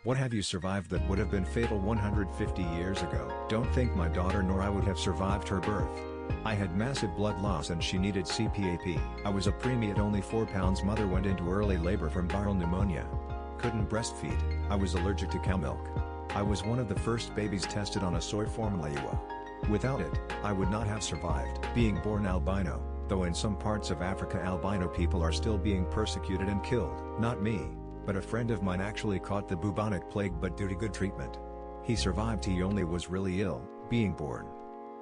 What have you survived that would have been fatal 150 years ago? Don't think my daughter nor I would have survived her birth. I had massive blood loss and she needed CPAP. I was a preemie at only 4 pounds. Mother went into early labor from viral pneumonia. Couldn't breastfeed. I was allergic to cow milk. I was one of the first babies tested on a soy formula. Without it, I would not have survived. Being born albino, though in some parts of Africa albino people are still being persecuted and killed. Not me, but a friend of mine actually caught the bubonic plague but due to good treatment. He survived. He only was really ill. Being born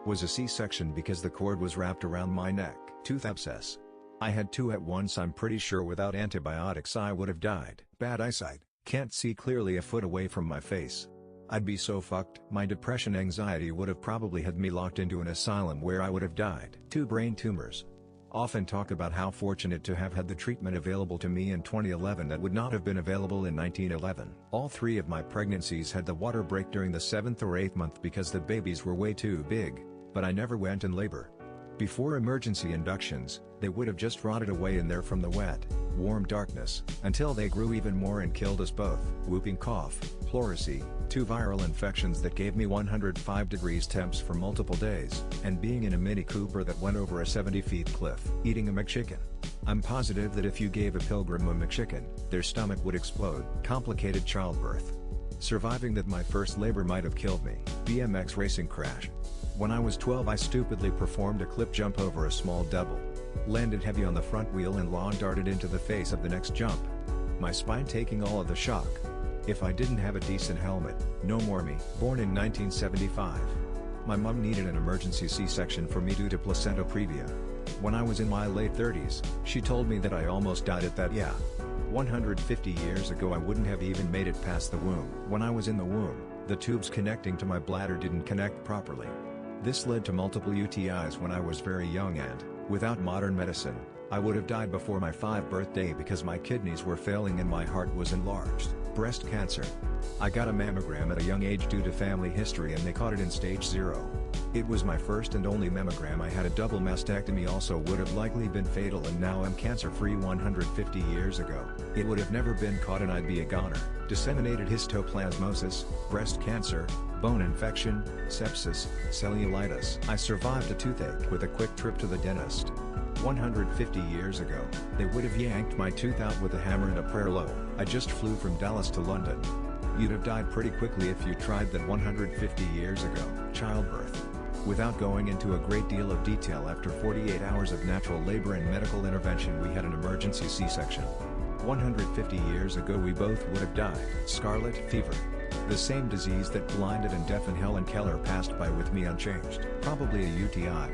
was a C-section because the cord was wrapped around my neck. Tooth abscess. I had 2 at once. I'm pretty sure without antibiotics I would have died. Bad eyesight. Can't see clearly a foot away from my face. I'd be so fucked. My depression anxiety would have probably had me locked into an asylum where I would have died. 2 brain tumors. Often talk about how fortunate to have had the treatment available to me in 2011 that would not have been available in 1911. All 3 of my pregnancies had the water break during the 7th or 8th month because the babies were way too big, but I never went in labor. Before emergency inductions, they would have just rotted away in there from the wet, warm darkness, until they grew even more and killed us both. Whooping cough, pleurisy, 2 viral infections that gave me 105 degrees temps for multiple days, and being in a Mini Cooper that went over a 70-feet cliff. Eating a McChicken. I'm positive that if you gave a pilgrim a McChicken, their stomach would explode. Complicated childbirth. Surviving that my first labor might have killed me. BMX racing crash. When I was 12 I stupidly performed a clip jump over a small double. Landed heavy on the front wheel and lawn darted into the face of the next jump. My spine taking all of the shock. If I didn't have a decent helmet, no more me. Born in 1975. My mom needed an emergency C-section for me due to placenta previa. When I was in my late 30s, she told me that I almost died at that. 150 years ago I wouldn't have even made it past the womb. When I was in the womb, the tubes connecting to my bladder didn't connect properly. This led to multiple UTIs when I was very young and, without modern medicine, I would have died before my 5th birthday because my kidneys were failing and my heart was enlarged. Breast cancer. I got a mammogram at a young age due to family history and they caught it in stage 0. It was my first and only mammogram. I had a double mastectomy, also would have likely been fatal, and now I'm cancer-free. 150 years ago, it would have never been caught and I'd be a goner. Disseminated histoplasmosis, breast cancer, bone infection, sepsis, cellulitis. I survived a toothache with a quick trip to the dentist. 150 years ago, they would have yanked my tooth out with a hammer and a prayer low. I just flew from Dallas to London. You'd have died pretty quickly if you tried that 150 years ago. Childbirth. Without going into a great deal of detail, after 48 hours of natural labor and medical intervention we had an emergency C-section. 150 years ago we both would have died. Scarlet fever. The same disease that blinded and deafened Helen Keller passed by with me unchanged. Probably a UTI.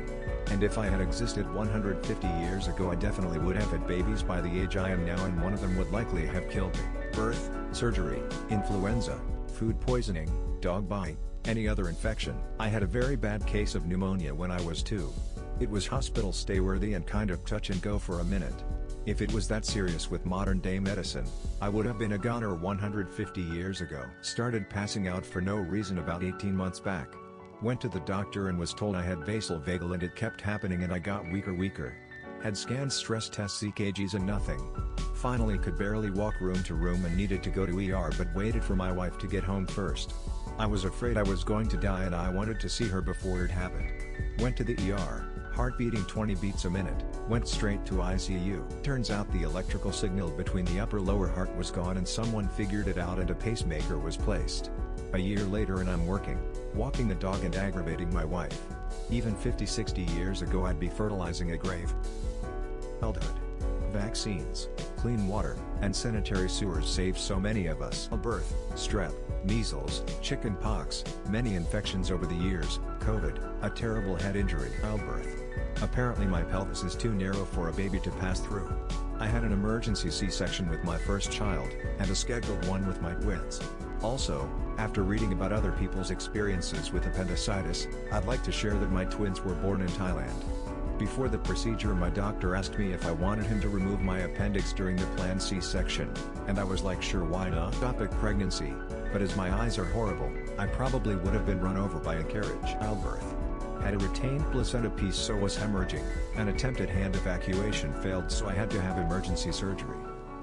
And if I had existed 150 years ago I definitely would have had babies by the age I am now, and one of them would likely have killed me. Birth, surgery, influenza, food poisoning, dog bite, any other infection. I had a very bad case of pneumonia when I was 2. It was hospital stay worthy and kind of touch and go for a minute. If it was that serious with modern day medicine, I would have been a goner 150 years ago. Started passing out for no reason about 18 months back. Went to the doctor and was told I had vasovagal and it kept happening and I got weaker. Had scans, stress tests, EKGs and nothing. Finally could barely walk room to room and needed to go to ER but waited for my wife to get home first. I was afraid I was going to die and I wanted to see her before it happened. Went to the ER, heart beating 20 beats a minute, went straight to ICU. Turns out the electrical signal between the upper-lower heart was gone and someone figured it out and a pacemaker was placed. A year later and I'm working, walking the dog and aggravating my wife. Even 50-60 years ago I'd be fertilizing a grave. Childhood. Vaccines, clean water, and sanitary sewers saved so many of us. Birth, strep, measles, chicken pox, many infections over the years, COVID, a terrible head injury. Childbirth. Apparently my pelvis is too narrow for a baby to pass through. I had an emergency C-section with my first child, and a scheduled one with my twins. Also, after reading about other people's experiences with appendicitis, I'd like to share that my twins were born in Thailand. Before the procedure my doctor asked me if I wanted him to remove my appendix during the planned C-section, and I was like sure, why not? Topic pregnancy, but as my eyes are horrible, I probably would have been run over by a carriage. Childbirth. Had a retained placenta piece so was hemorrhaging, an attempted hand evacuation failed so I had to have emergency surgery.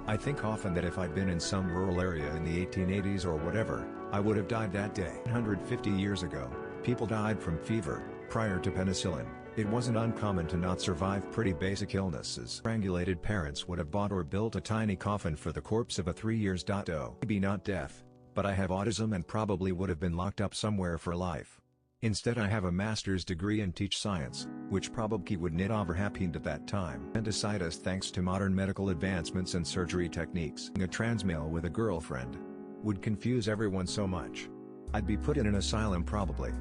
I think often that if I'd been in some rural area in the 1880s or whatever, I would have died that day. 150 years ago, people died from fever. Prior to penicillin, it wasn't uncommon to not survive pretty basic illnesses. Strangulated parents would have bought or built a tiny coffin for the corpse of a 3-year-old. Maybe not deaf, but I have autism and probably would have been locked up somewhere for life. Instead I have a master's degree and teach science, which probably would not have happened at that time. Appendicitis thanks to modern medical advancements and surgery techniques. A transmail with a girlfriend would confuse everyone so much. I'd be put in an asylum probably.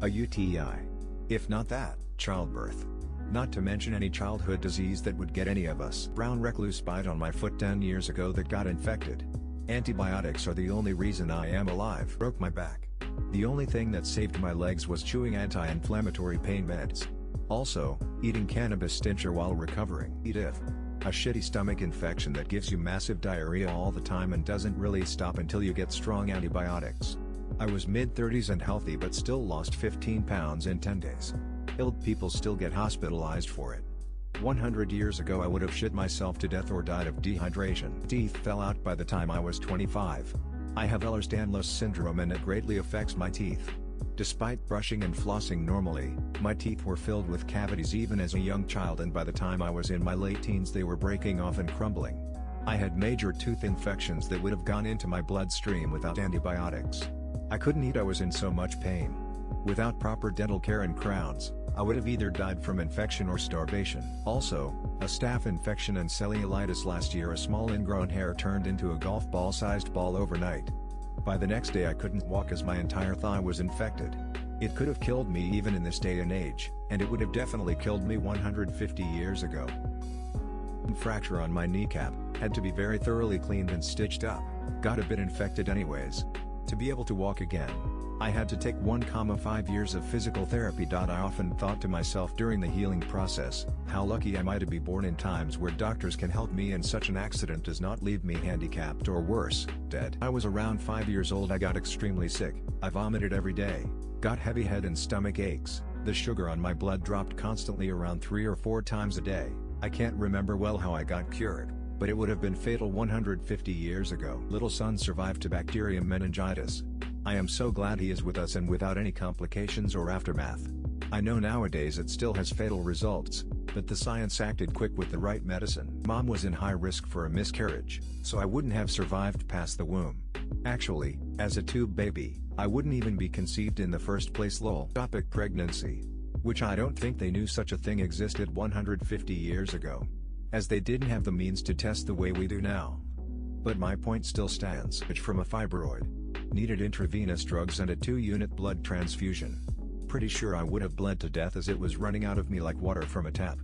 A UTI. If not that, childbirth. Not to mention any childhood disease that would get any of us. Brown recluse bite on my foot 10 years ago that got infected. Antibiotics are the only reason I am alive. Broke my back. The only thing that saved my legs was chewing anti-inflammatory pain meds. Also, eating cannabis tincture while recovering. A shitty stomach infection that gives you massive diarrhea all the time and doesn't really stop until you get strong antibiotics. I was mid-30s and healthy but still lost 15 pounds in 10 days. Ill people still get hospitalized for it. 100 years ago I would have shit myself to death or died of dehydration. Teeth fell out by the time I was 25. I have Ehlers-Danlos syndrome and it greatly affects my teeth. Despite brushing and flossing normally, my teeth were filled with cavities even as a young child, and by the time I was in my late teens they were breaking off and crumbling. I had major tooth infections that would have gone into my bloodstream without antibiotics. I couldn't eat, I was in so much pain. Without proper dental care and crowns, I would have either died from infection or starvation. Also, a staph infection and cellulitis. Last year a small ingrown hair turned into a golf ball-sized ball overnight. By the next day I couldn't walk as my entire thigh was infected. It could have killed me even in this day and age, and it would have definitely killed me 150 years ago. Fracture on my kneecap, had to be very thoroughly cleaned and stitched up, got a bit infected anyways. To be able to walk again, I had to take 1,5 years of physical therapy. I often thought to myself during the healing process, how lucky am I to be born in times where doctors can help me and such an accident does not leave me handicapped or worse, dead. I was around 5 years old. I got extremely sick. I vomited every day, got heavy head and stomach aches. The sugar on my blood dropped constantly around 3 or 4 times a day. I can't remember well how I got cured, but it would have been fatal 150 years ago. Little son survived to bacterium meningitis. I am so glad he is with us and without any complications or aftermath. I know nowadays it still has fatal results, but the science acted quick with the right medicine. Mom was in high risk for a miscarriage, so I wouldn't have survived past the womb. Actually, as a tube baby, I wouldn't even be conceived in the first place. Topic: pregnancy. Which I don't think they knew such a thing existed 150 years ago, as they didn't have the means to test the way we do now. But my point still stands. From a fibroid. Needed intravenous drugs and a 2-unit blood transfusion. Pretty sure I would have bled to death as it was running out of me like water from a tap.